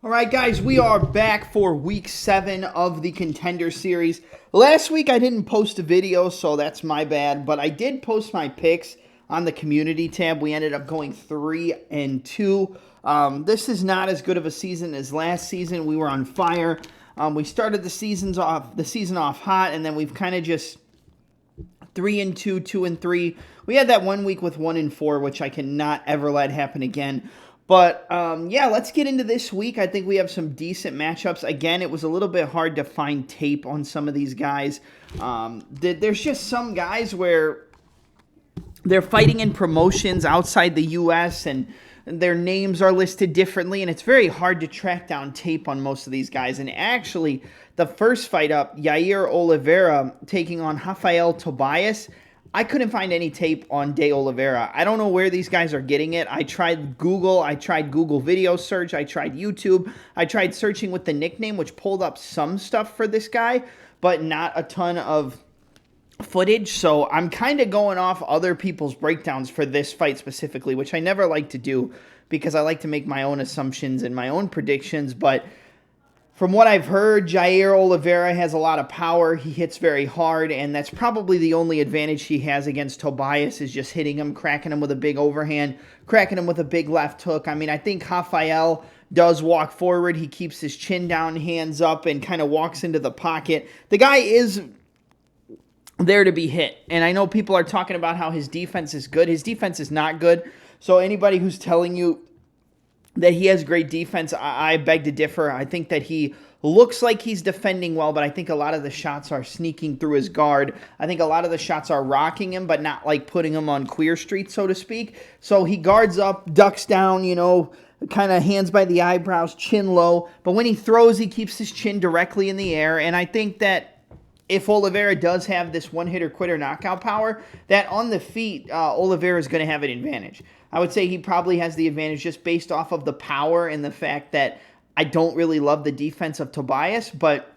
All right, guys, we are back for week 7 of the Contender series. Last week I didn't post a video, so that's my bad, but I did post my picks on the community tab. We ended up going 3-2. This is not as good of a season as last season. We were on fire. We started the season off hot, and then we've kind of just 3-2, 2-3. We had that 1 week with 1-4, which I cannot ever let happen again. But, yeah, let's get into this week. I think we have some decent matchups. Again, it was a little bit hard to find tape on some of these guys. There's just some guys where they're fighting in promotions outside the U.S., and their names are listed differently, and it's very hard to track down tape on most of these guys. And actually, the first fight up, Yair Oliveira taking on Rafael Tobias, I couldn't find any tape on De Oliveira. I don't know where these guys are getting it. I tried Google video search, I tried YouTube, I tried searching with the nickname, which pulled up some stuff for this guy, but not a ton of footage. So I'm kind of going off other people's breakdowns for this fight specifically, which I never like to do because I like to make my own assumptions and my own predictions. But from what I've heard, Jair Oliveira has a lot of power. He hits very hard, and that's probably the only advantage he has against Tobias is just hitting him, cracking him with a big overhand, cracking him with a big left hook. I mean, I think Rafael does walk forward. He keeps his chin down, hands up, and kind of walks into the pocket. The guy is there to be hit, and I know people are talking about how his defense is good. His defense is not good, so anybody who's telling you that he has great defense, I beg to differ. I think that he looks like he's defending well, but I think a lot of the shots are sneaking through his guard. I think a lot of the shots are rocking him, but not like putting him on Queer Street, so to speak. So he guards up, ducks down, kind of hands by the eyebrows, chin low. But when he throws, he keeps his chin directly in the air. And I think that if Oliveira does have this one-hitter-quitter knockout power, that on the feet, Oliveira is going to have an advantage. I would say he probably has the advantage just based off of the power and the fact that I don't really love the defense of Tobias, but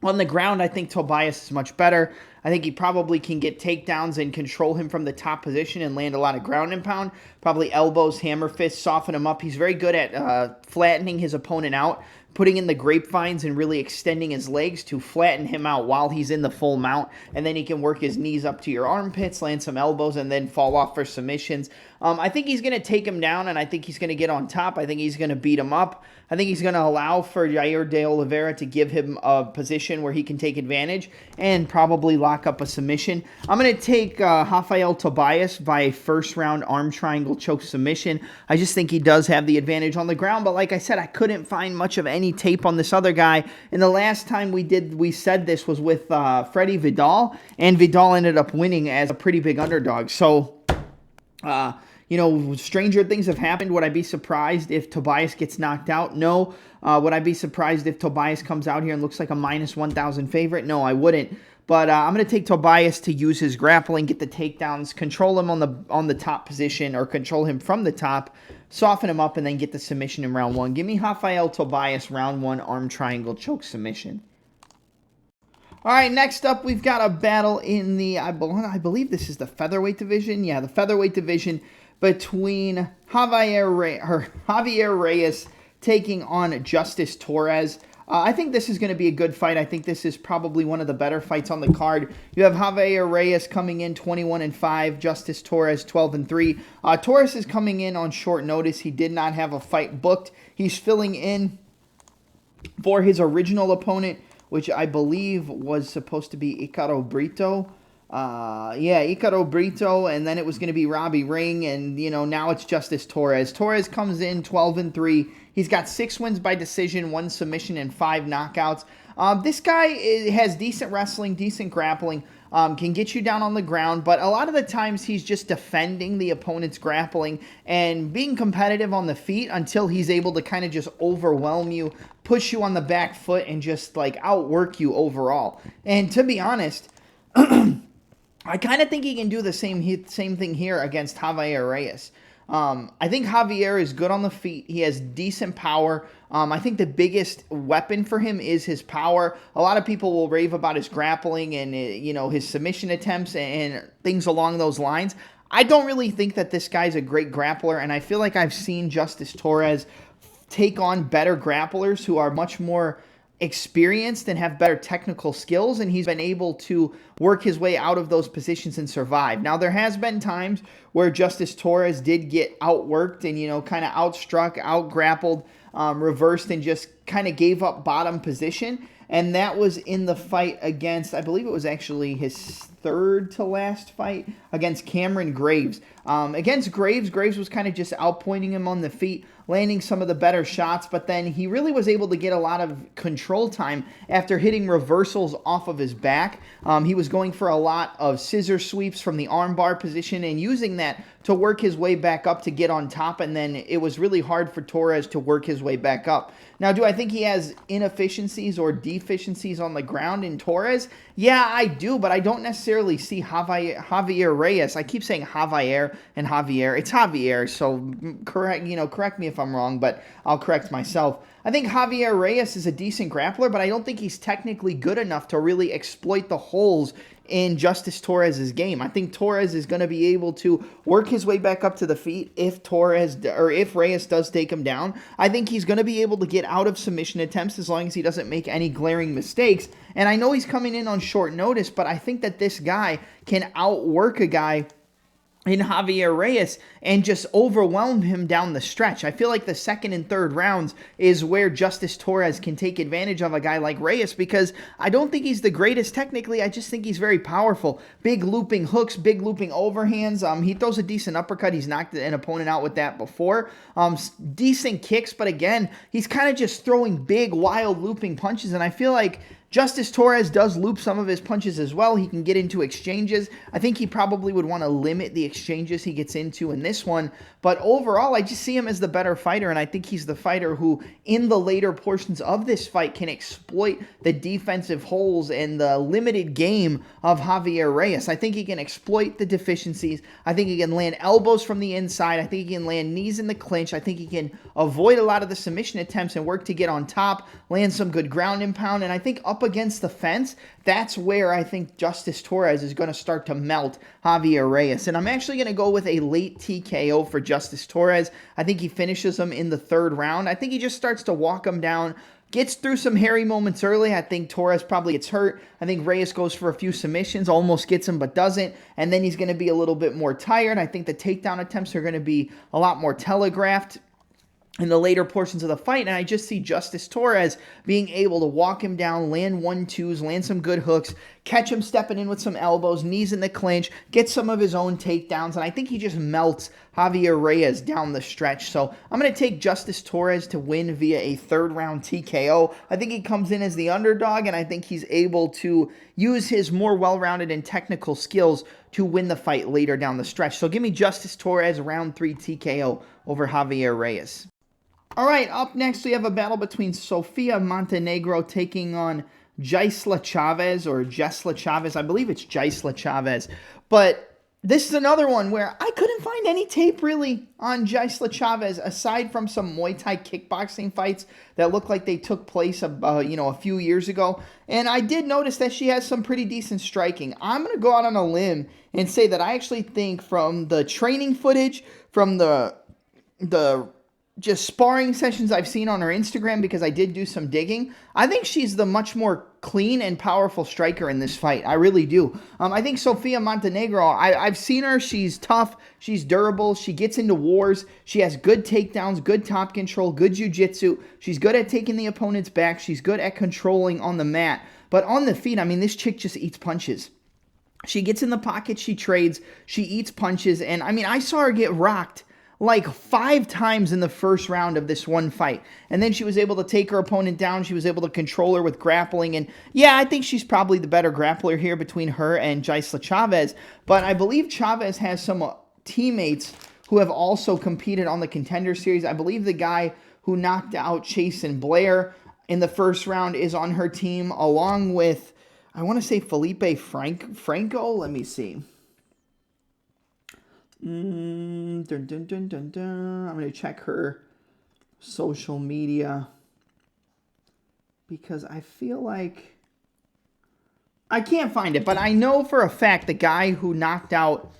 on the ground, I think Tobias is much better. I think he probably can get takedowns and control him from the top position and land a lot of ground and pound. Probably elbows, hammer fists, soften him up. He's very good at flattening his opponent out, putting in the grapevines and really extending his legs to flatten him out while he's in the full mount. And then he can work his knees up to your armpits, land some elbows, and then fall off for submissions. I think he's going to take him down, and I think he's going to get on top. I think he's going to beat him up. I think he's going to allow for Jair De Oliveira to give him a position where he can take advantage and probably lock up a submission. I'm going to take Rafael Tobias by a first-round arm triangle choke submission. I just think he does have the advantage on the ground, but like I said, I couldn't find much of any tape on this other guy. And the last time we said this was with Freddie Vidal, and Vidal ended up winning as a pretty big underdog. So, stranger things have happened. Would I be surprised if Tobias gets knocked out? No. Would I be surprised if Tobias comes out here and looks like a minus 1,000 favorite? No, I wouldn't. But I'm going to take Tobias to use his grappling, get the takedowns, control him on the top position, or control him from the top, soften him up, and then get the submission in round 1. Give me Rafael Tobias, round 1, arm triangle choke submission. All right, next up, we've got a battle in the, I believe this is the featherweight division. Yeah, the featherweight division between Javier Reyes taking on Justice Torres. I think this is going to be a good fight. I think this is probably one of the better fights on the card. You have Javier Reyes coming in 21-5, Justice Torres 12-3. Torres is coming in on short notice. He did not have a fight booked. He's filling in for his original opponent, which I believe was supposed to be Icaro Brito. Icaro Brito, and then it was going to be Robbie Ring, and, now it's Justice Torres. Torres comes in 12-3. He's got 6 wins by decision, 1 submission, and 5 knockouts. This guy has decent wrestling, decent grappling, can get you down on the ground, but a lot of the times he's just defending the opponent's grappling and being competitive on the feet until he's able to kind of just overwhelm you, push you on the back foot, and just, outwork you overall. And to be honest, I kind of think he can do the same thing here against Javier Reyes. I think Javier is good on the feet. He has decent power. I think the biggest weapon for him is his power. A lot of people will rave about his grappling and, his submission attempts and things along those lines. I don't really think that this guy's a great grappler, and I feel like I've seen Justice Torres take on better grapplers who are much more experienced and have better technical skills, and he's been able to work his way out of those positions and survive. Now, there has been times where Justice Torres did get outworked and, kind of outstruck, outgrappled, reversed, and just kind of gave up bottom position. And that was in the fight against, I believe it was actually his third to last fight against Cameron Graves. Against Graves was kind of just outpointing him on the feet, landing some of the better shots, but then he really was able to get a lot of control time after hitting reversals off of his back. He was going for a lot of scissor sweeps from the armbar position and using that to work his way back up to get on top, and then it was really hard for Torres to work his way back up. Now, do I think he has inefficiencies or deficiencies on the ground in Torres? Yeah, I do, but I don't necessarily see Javier Reyes. I keep saying Javier and Javier. It's Javier, so correct me if I'm wrong, but I'll correct myself. I think Javier Reyes is a decent grappler, but I don't think he's technically good enough to really exploit the holes in Justice Torres's game. I think Torres is going to be able to work his way back up to the feet if Reyes does take him down. I think he's going to be able to get out of submission attempts as long as he doesn't make any glaring mistakes. And I know he's coming in on short notice, but I think that this guy can outwork a guy in Javier Reyes and just overwhelm him down the stretch. I feel like the second and third rounds is where Justice Torres can take advantage of a guy like Reyes, because I don't think he's the greatest technically. I just think he's very powerful. Big looping hooks, big looping overhands. He throws a decent uppercut. He's knocked an opponent out with that before. Decent kicks, but again, he's kind of just throwing big, wild looping punches, and I feel like Justice Torres does loop some of his punches as well. He can get into exchanges. I think he probably would want to limit the exchanges he gets into in this one. But overall, I just see him as the better fighter, and I think he's the fighter who, in the later portions of this fight, can exploit the defensive holes and the limited game of Javier Reyes. I think he can exploit the deficiencies. I think he can land elbows from the inside. I think he can land knees in the clinch. I think he can avoid a lot of the submission attempts and work to get on top, land some good ground and pound, and I think up against the fence, that's where I think Justice Torres is going to start to melt Javier Reyes. And I'm actually going to go with a late TKO for Justice Torres. I think he finishes him in the third round. I think he just starts to walk him down, gets through some hairy moments early. I think Torres probably gets hurt. I think Reyes goes for a few submissions, almost gets him but doesn't. And then he's going to be a little bit more tired. I think the takedown attempts are going to be a lot more telegraphed in the later portions of the fight, and I just see Justice Torres being able to walk him down, land 1-2s, land some good hooks, catch him stepping in with some elbows, knees in the clinch, get some of his own takedowns, and I think he just melts Javier Reyes down the stretch. So I'm going to take Justice Torres to win via a third-round TKO. I think he comes in as the underdog, and I think he's able to use his more well-rounded and technical skills to win the fight later down the stretch. So give me Justice Torres, round 3 TKO over Javier Reyes. All right, up next we have a battle between Sofia Montenegro taking on Gisela Chavez, or Jesla Chavez. I believe it's Gisela Chavez. But this is another one where I couldn't find any tape really on Gisela Chavez aside from some Muay Thai kickboxing fights that look like they took place a few years ago. And I did notice that she has some pretty decent striking. I'm going to go out on a limb and say that I actually think from the training footage, from the just sparring sessions I've seen on her Instagram, because I did do some digging, I think she's the much more clean and powerful striker in this fight. I really do. I think Sofia Montenegro, I've seen her. She's tough. She's durable. She gets into wars. She has good takedowns, good top control, good jiu-jitsu. She's good at taking the opponent's back. She's good at controlling on the mat. But on the feet, I mean, this chick just eats punches. She gets in the pocket. She trades. She eats punches. And, I mean, I saw her get rocked like 5 times in the first round of this one fight. And then she was able to take her opponent down. She was able to control her with grappling. And yeah, I think she's probably the better grappler here between her and Gisela Chavez. But I believe Chavez has some teammates who have also competed on the Contender Series. I believe the guy who knocked out Chasen Blair in the first round is on her team, along with, I want to say Felipe Franco. Let me see. I'm going to check her social media because I feel like I can't find it, but I know for a fact the guy who knocked out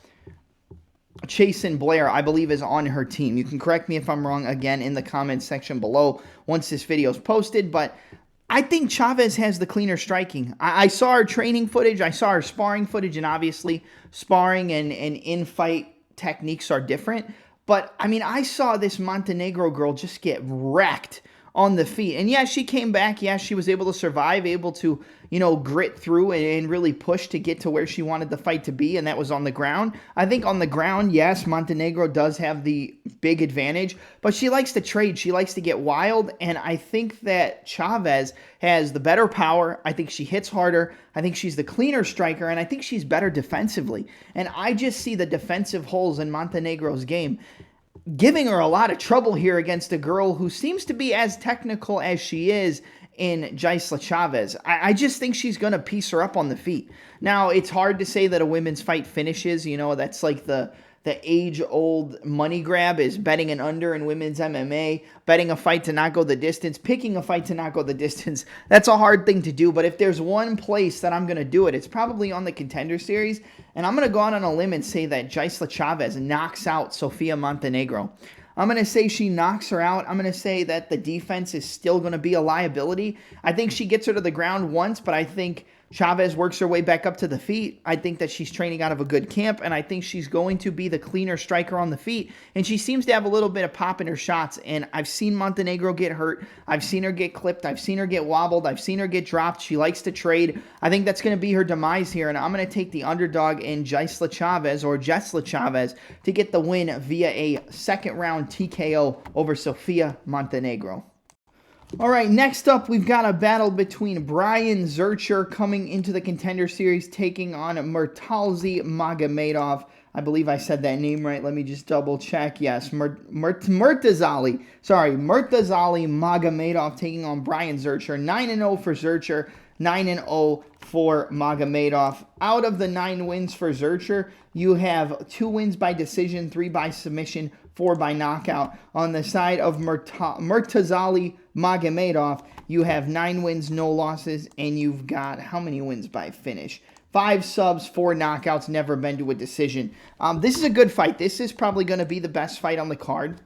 Chasen Blair, I believe, is on her team. You can correct me if I'm wrong again in the comments section below once this video is posted, but I think Chavez has the cleaner striking. I saw her training footage, I saw her sparring footage, and obviously sparring and in-fight techniques are different. But, I mean, I saw this Montenegro girl just get wrecked on the feet. And yeah, she came back. Yeah, she was able to survive, able to, grit through and really push to get to where she wanted the fight to be, and that was on the ground. I think on the ground, yes, Montenegro does have the big advantage, but she likes to trade. She likes to get wild, and I think that Chavez has the better power. I think she hits harder. I think she's the cleaner striker, and I think she's better defensively. And I just see the defensive holes in Montenegro's game, giving her a lot of trouble here against a girl who seems to be as technical as she is in Gisela Chavez. I just think she's going to piece her up on the feet. Now, it's hard to say that a women's fight finishes. That's like the age-old money grab is betting an under in women's MMA, betting a fight to not go the distance, picking a fight to not go the distance. That's a hard thing to do, but if there's one place that I'm going to do it, it's probably on the Contender Series, and I'm going to go out on a limb and say that Gisela Chavez knocks out Sofia Montenegro. I'm going to say she knocks her out. I'm going to say that the defense is still going to be a liability. I think she gets her to the ground once, but I think Chavez works her way back up to the feet. I think that she's training out of a good camp, and I think she's going to be the cleaner striker on the feet, and she seems to have a little bit of pop in her shots, and I've seen Montenegro get hurt. I've seen her get clipped. I've seen her get wobbled. I've seen her get dropped. She likes to trade. I think that's going to be her demise here, and I'm going to take the underdog in Gisela Chavez to get the win via a second-round TKO over Sofia Montenegro. All right, next up, we've got a battle between Brian Zurcher coming into the Contender Series, taking on Murtazi Magomedov. I believe I said that name right. Let me just double check. Yes, Murtazi Magomedov taking on Brian Zurcher. 9-0 for Zurcher, 9-0 for Magomedov. Out of the 9 wins for Zurcher, you have 2 wins by decision, 3 by submission, 4 by knockout. On the side of Murtazi Magomedov, you have 9 wins, no losses, and you've got how many wins by finish? 5 subs, 4 knockouts, never been to a decision. This is a good fight. This is probably going to be the best fight on the card,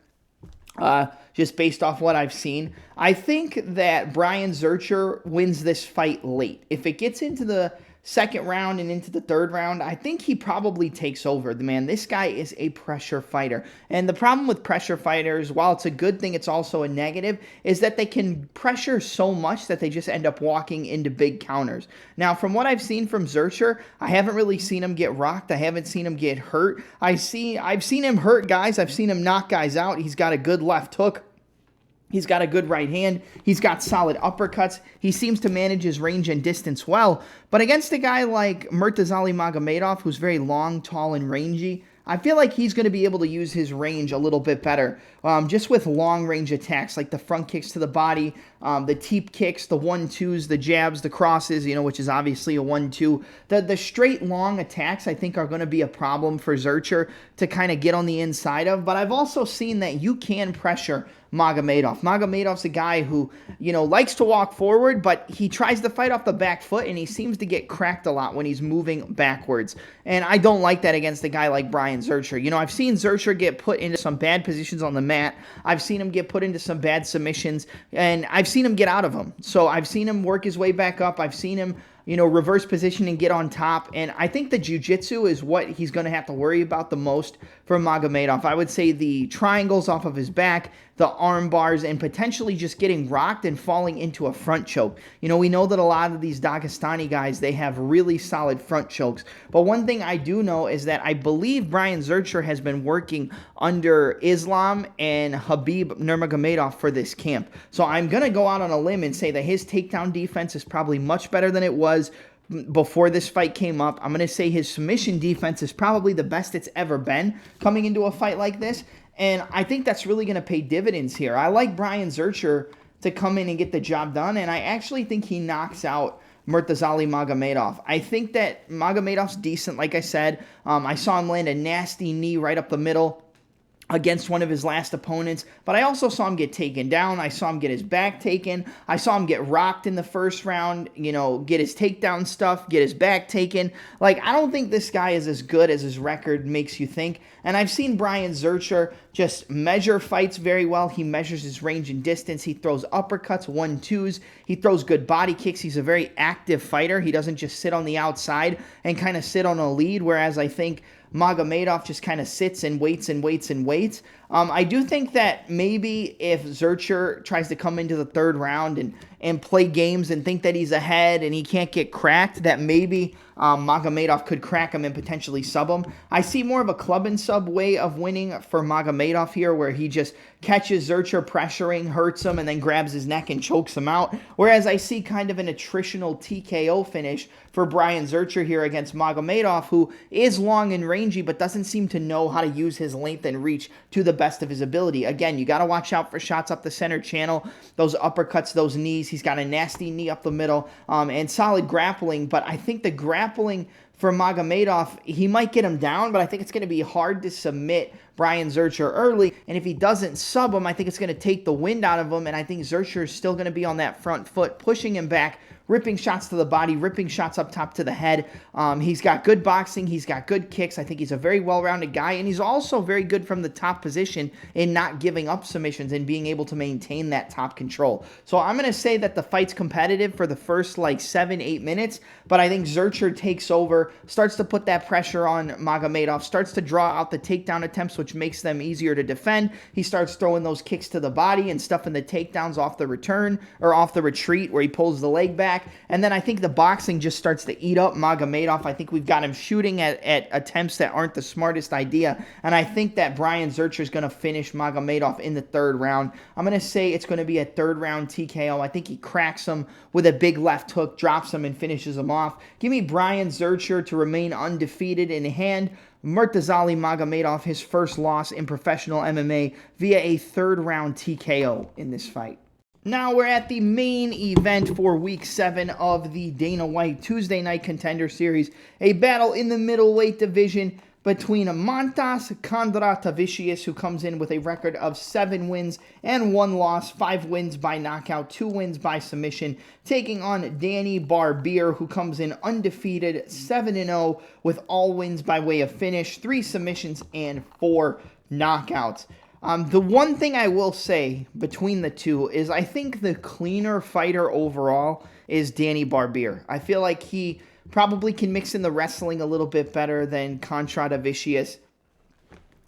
just based off what I've seen. I think that Brian Zurcher wins this fight late. If it gets into the second round and into the third round, I think he probably takes over. This guy is a pressure fighter. And the problem with pressure fighters, while it's a good thing, it's also a negative, is that they can pressure so much that they just end up walking into big counters. Now, from what I've seen from Zurcher, I haven't really seen him get rocked. I haven't seen him get hurt. I've seen him hurt guys. I've seen him knock guys out. He's got a good left hook. He's got a good right hand. He's got solid uppercuts. He seems to manage his range and distance well. But against a guy like Murtazi Magomedov, who's very long, tall, and rangy, I feel like he's going to be able to use his range a little bit better, just with long-range attacks, like the front kicks to the body, the teep kicks, the 1-2s, the jabs, the crosses, which is obviously a 1-2. The straight, long attacks, I think, are going to be a problem for Zurcher to kind of get on the inside of. But I've also seen that you can pressure Magomedov. Magomedov's a guy who, likes to walk forward, but he tries to fight off the back foot, and he seems to get cracked a lot when he's moving backwards. And I don't like that against a guy like Brian Zurcher. I've seen Zurcher get put into some bad positions on the mat. I've seen him get put into some bad submissions, and I've seen him get out of them. So I've seen him work his way back up. I've seen him reverse position and get on top. And I think the jiu-jitsu is what he's going to have to worry about the most for Magomedov. I would say the triangles off of his back, the arm bars, and potentially just getting rocked and falling into a front choke. We know that a lot of these Dagestani guys, they have really solid front chokes. But one thing I do know is that I believe Brian Zurcher has been working under Islam and Khabib Nurmagomedov for this camp. So I'm going to go out on a limb and say that his takedown defense is probably much better than it was before this fight came up. I'm going to say his submission defense is probably the best it's ever been coming into a fight like this. And I think that's really going to pay dividends here. I like Brian Zurcher to come in and get the job done, and I actually think he knocks out Murtazi Magomedov. I think that Magomedov's decent, like I said. I saw him land a nasty knee right up the middle against one of his last opponents, but I also saw him get taken down. I saw him get his back taken. I saw him get rocked in the first round, get his takedown stuff, get his back taken. Like, I don't think this guy is as good as his record makes you think. And I've seen Brian Zurcher just measure fights very well. He measures his range and distance. He throws uppercuts, 1-2s. He throws good body kicks. He's a very active fighter. He doesn't just sit on the outside and kind of sit on a lead, whereas I think Magomedov just kind of sits and waits and waits and waits. I do think that maybe if Zurcher tries to come into the third round and play games and think that he's ahead and he can't get cracked, that maybe Magomedov could crack him and potentially sub him. I see more of a club and sub way of winning for Magomedov here, where he just catches Zurcher pressuring, hurts him, and then grabs his neck and chokes him out. Whereas I see kind of an attritional TKO finish for Brian Zurcher here against Magomedov, who is long and rangy but doesn't seem to know how to use his length and reach to the best of his ability. Again, you got to watch out for shots up the center channel, those uppercuts, those knees. He's got a nasty knee up the middle, and solid grappling, but I think the grappling for Magomedov, he might get him down, but I think it's going to be hard to submit Brian Zurcher early, and if he doesn't sub him, I think it's going to take the wind out of him, and I think Zurcher is still going to be on that front foot, pushing him back, ripping shots to the body, ripping shots up top to the head. He's got good boxing. He's got good kicks. I think he's a very well-rounded guy, and he's also very good from the top position in not giving up submissions and being able to maintain that top control. So I'm going to say that the fight's competitive for the first, 7-8 minutes, but I think Zurcher takes over, starts to put that pressure on Magomedov, starts to draw out the takedown attempts, which makes them easier to defend. He starts throwing those kicks to the body and stuffing the takedowns off the return, or off the retreat, where he pulls the leg back. And then I think the boxing just starts to eat up Magomedov. I think we've got him shooting at attempts that aren't the smartest idea. And I think that Brian Zurcher is going to finish Magomedov in the third round. I'm going to say it's going to be a third round TKO. I think he cracks him with a big left hook, drops him, and finishes him off. Give me Brian Zurcher to remain undefeated in hand. Murtazali Magomedov, his first loss in professional MMA via a third round TKO in this fight. Now we're at the main event for Week 7 of the Dana White Tuesday Night Contender Series, a battle in the middleweight division between Montas Kondratavicius, who comes in with a record of 7 wins and 1 loss, 5 wins by knockout, 2 wins by submission, taking on Danny Barbier, who comes in undefeated, 7-0, with all wins by way of finish, 3 submissions, and 4 knockouts. The one thing I will say between the two is I think the cleaner fighter overall is Danny Barbier. I feel like he probably can mix in the wrestling a little bit better than Kondratavicius.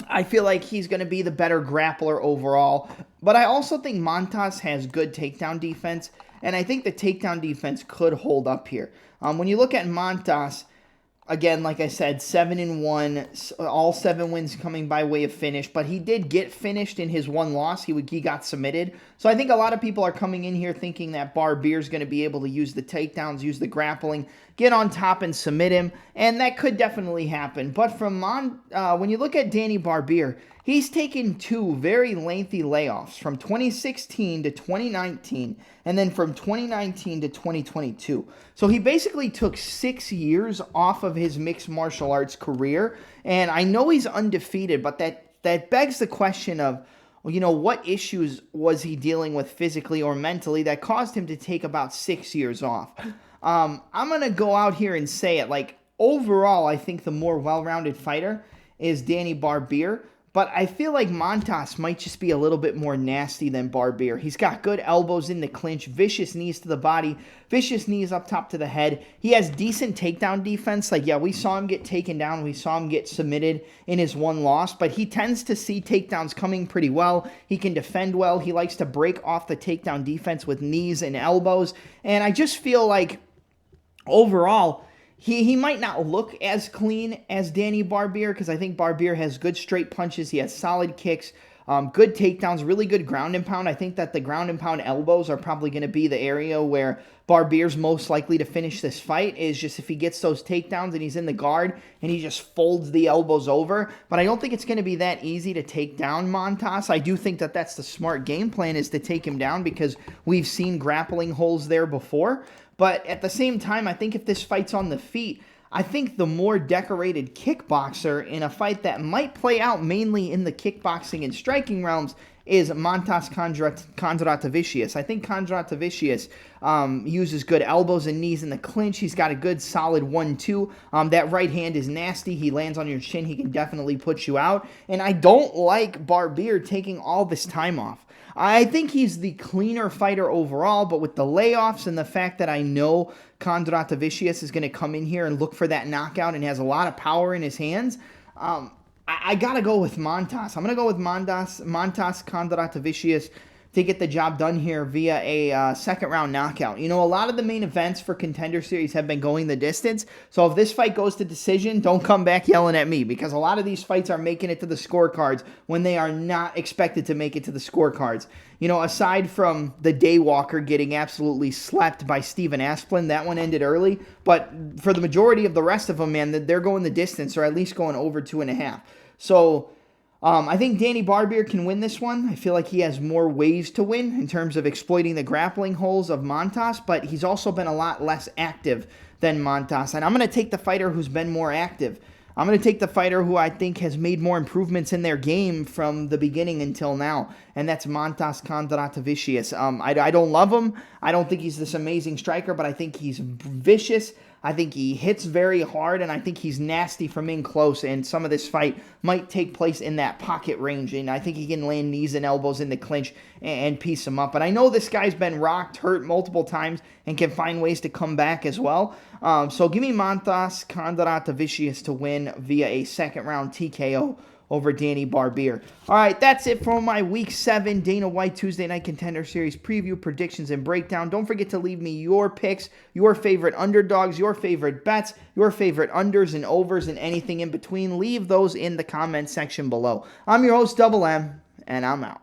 I feel like he's going to be the better grappler overall. But I also think Montas has good takedown defense, and I think the takedown defense could hold up here. When you look at Montas, again, like I said, 7-1, all 7 wins coming by way of finish, but he did get finished in his 1 loss. He got submitted. So I think a lot of people are coming in here thinking that Barbier's going to be able to use the takedowns, use the grappling, get on top and submit him, and that could definitely happen. But when you look at Danny Barbier, he's taken 2 very lengthy layoffs from 2016 to 2019, and then from 2019 to 2022. So he basically took 6 years off of his mixed martial arts career, and I know he's undefeated, but that begs the question of, what issues was he dealing with physically or mentally that caused him to take about 6 years off? I'm going to go out here and say it. Overall, I think the more well-rounded fighter is Danny Barbier. But I feel like Montas might just be a little bit more nasty than Barbier. He's got good elbows in the clinch, vicious knees to the body, vicious knees up top to the head. He has decent takedown defense. We saw him get taken down. We saw him get submitted in his 1 loss. But he tends to see takedowns coming pretty well. He can defend well. He likes to break off the takedown defense with knees and elbows. And I just feel like overall, He might not look as clean as Danny Barbier, because I think Barbier has good straight punches. He has solid kicks, good takedowns, really good ground and pound. I think that the ground and pound elbows are probably going to be the area where Barbier's most likely to finish this fight, is just if he gets those takedowns and he's in the guard and he just folds the elbows over. But I don't think it's going to be that easy to take down Montas. I do think that that's the smart game plan, is to take him down, because we've seen grappling holes there before. But at the same time, I think if this fight's on the feet, I think the more decorated kickboxer in a fight that might play out mainly in the kickboxing and striking realms is Montas Kondratovicius. I think Kondratovicius uses good elbows and knees in the clinch. He's got a good solid 1-2. That right hand is nasty. He lands on your chin. He can definitely put you out. And I don't like Barbier taking all this time off. I think he's the cleaner fighter overall, but with the layoffs and the fact that I know Kondratovicius is going to come in here and look for that knockout and has a lot of power in his hands, I got to go with Montas. I'm going to go with Montas Kondratovicius to get the job done here via a second-round knockout. You know, a lot of the main events for Contender Series have been going the distance, so if this fight goes to decision, don't come back yelling at me, because a lot of these fights are making it to the scorecards when they are not expected to make it to the scorecards. You know, aside from the Daywalker getting absolutely slapped by Steven Asplin, that one ended early, but for the majority of the rest of them, man, they're going the distance, or at least going over 2.5. So I think Danny Barbier can win this one. I feel like he has more ways to win in terms of exploiting the grappling holes of Montas, but he's also been a lot less active than Montas. And I'm going to take the fighter who's been more active. I'm going to take the fighter who I think has made more improvements in their game from the beginning until now, and that's Montas Kondratovicius. I don't love him. I don't think he's this amazing striker, but I think he's vicious. I think he hits very hard, and I think he's nasty from in close, and some of this fight might take place in that pocket range, and I think he can land knees and elbows in the clinch and piece him up. But I know this guy's been rocked, hurt multiple times, and can find ways to come back as well. So give me Montas Kondratovicius to win via a second-round TKO over Danny Barbier. All right, that's it for my Week 7 Dana White Tuesday Night Contender Series preview, predictions, and breakdown. Don't forget to leave me your picks, your favorite underdogs, your favorite bets, your favorite unders and overs, and anything in between. Leave those in the comment section below. I'm your host, Double M, and I'm out.